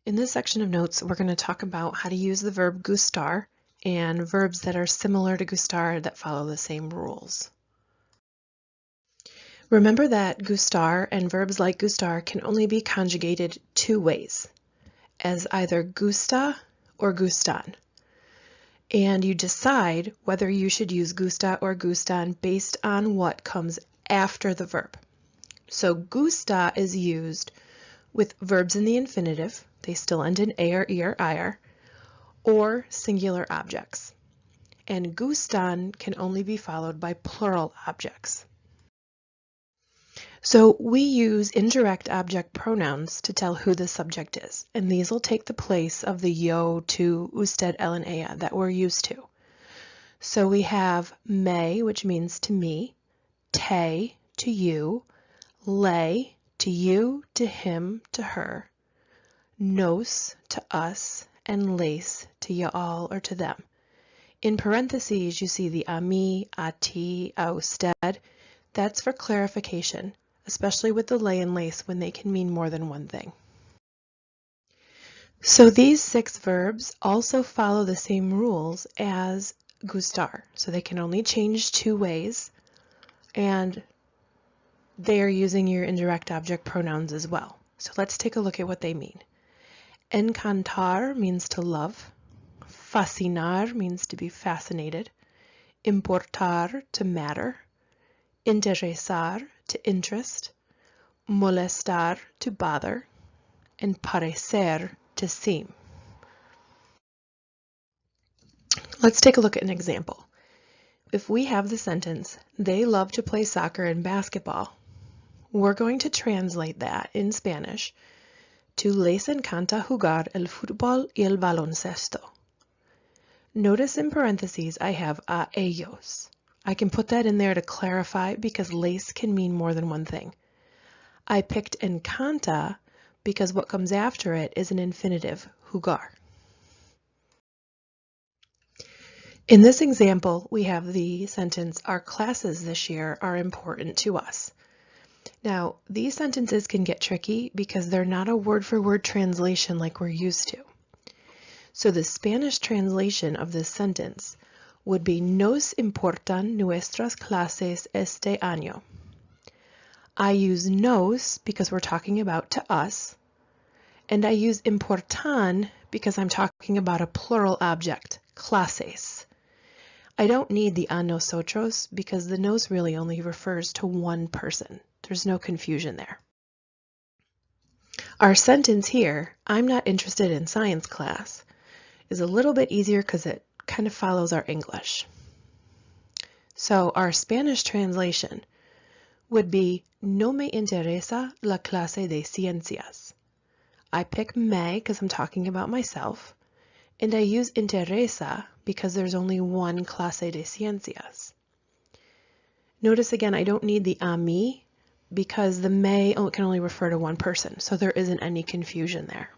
In this section of notes, we're going to talk about how to use the verb gustar and verbs that are similar to gustar that follow the same rules. Remember that gustar and verbs like gustar can only be conjugated two ways, as either gusta or gustan. And you decide whether you should use gusta or gustan based on what comes after the verb. So gusta is used with verbs in the infinitive, they still end in a or e or ir, or singular objects. And gustan can only be followed by plural objects. So we use indirect object pronouns to tell who the subject is, and these will take the place of the yo, to, usted, el, and ella that we're used to. So we have me, which means to me, te, to you, le, to you, to him, to her, nos, to us, and les, to y'all or to them. In parentheses, you see the a mí, a ti, a usted. That's for clarification, especially with the le and les when they can mean more than one thing. So these 6 verbs also follow the same rules as gustar. So they can only change 2 ways, and they are using your indirect object pronouns as well. So let's take a look at what they mean. Encantar means to love. Fascinar means to be fascinated. Importar, to matter. Interesar, to interest. Molestar, to bother. And parecer, to seem. Let's take a look at an example. If we have the sentence, they love to play soccer and basketball, we're going to translate that in Spanish to les encanta jugar el fútbol y el baloncesto. Notice in parentheses I have a ellos. I can put that in there to clarify because les can mean more than one thing. I picked encanta because what comes after it is an infinitive, jugar. In this example, we have the sentence, our classes this year are important to us. Now, these sentences can get tricky because they're not a word-for-word translation like we're used to. So the Spanish translation of this sentence would be nos importan nuestras clases este año. I use nos because we're talking about to us, and I use importan because I'm talking about a plural object, clases. I don't need the a nosotros because the nos really only refers to one person. There's no confusion there. Our sentence here, I'm not interested in science class, is a little bit easier because it kind of follows our English. So our Spanish translation would be no me interesa la clase de ciencias. I pick me because I'm talking about myself, and I use interesa because there's only one clase de ciencias. Notice again, I don't need the a mí because the me can only refer to one person, so there isn't any confusion there.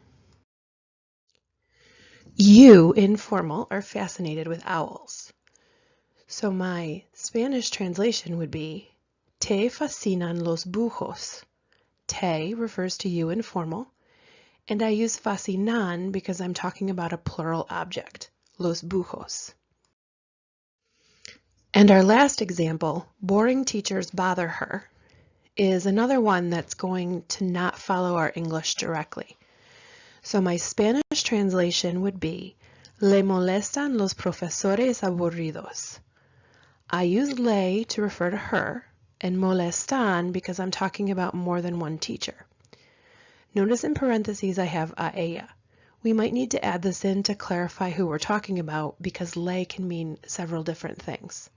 You, informal, are fascinated with owls. So my Spanish translation would be te fascinan los búhos. Te refers to you, informal, and I use fascinan because I'm talking about a plural object, los búhos. And our last example, boring teachers bother her, is another one that's going to not follow our English directly. So my Spanish translation would be le molestan los profesores aburridos. I use le to refer to her and molestan because I'm talking about more than one teacher. Notice in parentheses I have a ella. We might need to add this in to clarify who we're talking about because le can mean several different things.